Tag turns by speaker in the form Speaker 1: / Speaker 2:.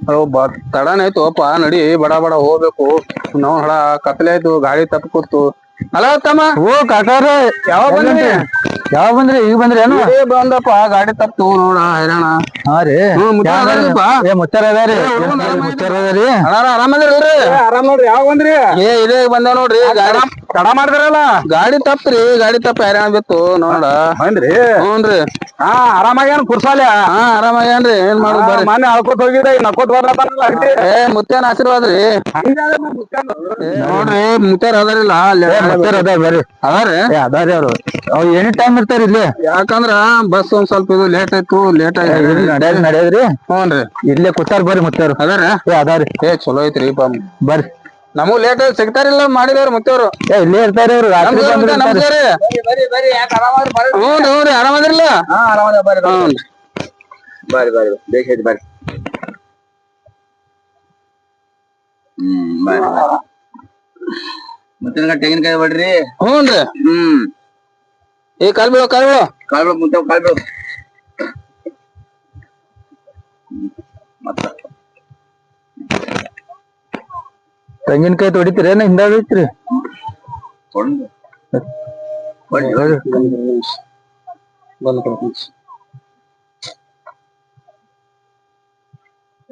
Speaker 1: ತಡನ ಆಯ್ತುಪ್ಪ ನಡಿ ಬಡ ಬಡ ಹೋಗ್ಬೇಕು ನಾವ್ ಹಳ ಕತ್ಲೆ ಆಯ್ತು ಗಾಡಿ ತಪ್ಪ ಕೂತು ಹಲೋ ತಮ್ಮ
Speaker 2: ಓ ಕಾಕಾರ
Speaker 1: ಯಾವಾಗ ಬಂದ್ರಿ
Speaker 2: ಯಾವಾಗ ಬಂದ್ರಿ ಈಗ ಬಂದ್ರಿ ಏನು
Speaker 1: ಬಂದಪ್ಪ ಗಾಡಿ ತಪ್ಪು ನೋಡ ಹೈರಾಣ
Speaker 2: ಹಾ ರೀ ಮುಚ್ಚಾರ ಅದಾರಿ
Speaker 1: ಆರಾಮದ್ರಿ ಆರಾಮ್ ನೋಡ್ರಿ ಯಾವಾಗ ಬಂದ್ರಿ ಇದೇ ಬಂದ ನೋಡ್ರಿ ಗಾಡಿ ತಡ ಮಾಡಿದ್ರಲ್ಲ ಗಾಡಿ ತಪ್ಪ್ರಿ ಗಾಡಿ ತಪ್ಪ ಹೈರಾಣ ಬಿತ್ತು ನೋಡ ಬಂದ್ರಿ ಹ್ಞೂನ್ರಿ ಹಾ ಆರಾಮಾಗ್ಯಾನ ಕುರ್ಸಾಲೆ ಹಾ ಆರಾಮಾಗ್ಯಾನ್ರಿ ಏನ್ ಮಾಡುದು ಬರ್ರಿ ಮನೆ ಹಾಕೋತ್ ಹೋಗಿದ್ದೆ ನಕ್ಕೋತ್ ಮುತ್ತೇನ ಆಶೀರ್ವಾದ ರೀ ನೋಡ್ರಿ ಮುತ್ತಾರ ಅದಾರಿಲ್ಲ
Speaker 2: ಬರ್ರಿ ಅದಾರಿ ಅವ್ರು ಅವ್ ಎನಿ ಟೈಮ್ ಇರ್ತಾರ ಇಲ್ಲಿ
Speaker 1: ಯಾಕಂದ್ರ ಬಸ್ ಒಂದ್ ಸ್ವಲ್ಪ ಇದು ಲೇಟ್ ಆಯ್ತು ಲೇಟ್ ಆಗಿ
Speaker 2: ನಡೆಯದ್ರಿ
Speaker 1: ಹ್ಞೂನ್ರಿ
Speaker 2: ಇಲ್ಲೇ ಕೂತಾರ ಬರ್ರಿ ಮುತ್ತಾರ ಅದಾರಿ
Speaker 1: ಚಲೋ ಐತ್ರಿ
Speaker 2: ಬರ್ರಿ
Speaker 1: ನಮಗ್ ಲೇಟ್ ಸಿಗ್ತಾರಿಲ್ಲ ಮಾಡಿದವ್ರು ಮುತ್ತವ್ರು
Speaker 2: ಇಲ್ಲೇ ಇರ್ತಾರ ಅವ್ರು
Speaker 1: ಹ್ಞೂನ್ರಿ ಆರಾಮದಿರಲ್ಲ
Speaker 3: ಬರ್ರಿ ಬರ್ರಿ ಬೇಕೈತಿ ಬರ್ರಿ ಬರ್ರಿ ಮುತ್ತಿನ ತೆಂಗಿನಕಾಯಿ ಬಡ್ರಿ
Speaker 1: ಹ್ಞೂನ್ರಿ ಈ ಕಾಲ್ ಬೀಳೋ
Speaker 3: ಮುತ್ತ ಕಾಲ್ ಬೀಳು
Speaker 2: ತೆಂಗಿನಕಾಯಿ ತೊಡಿತೀರಿ ಏನ ಹಿಂದಾಗ ಐತ್ರಿ
Speaker 1: ಬಂದ್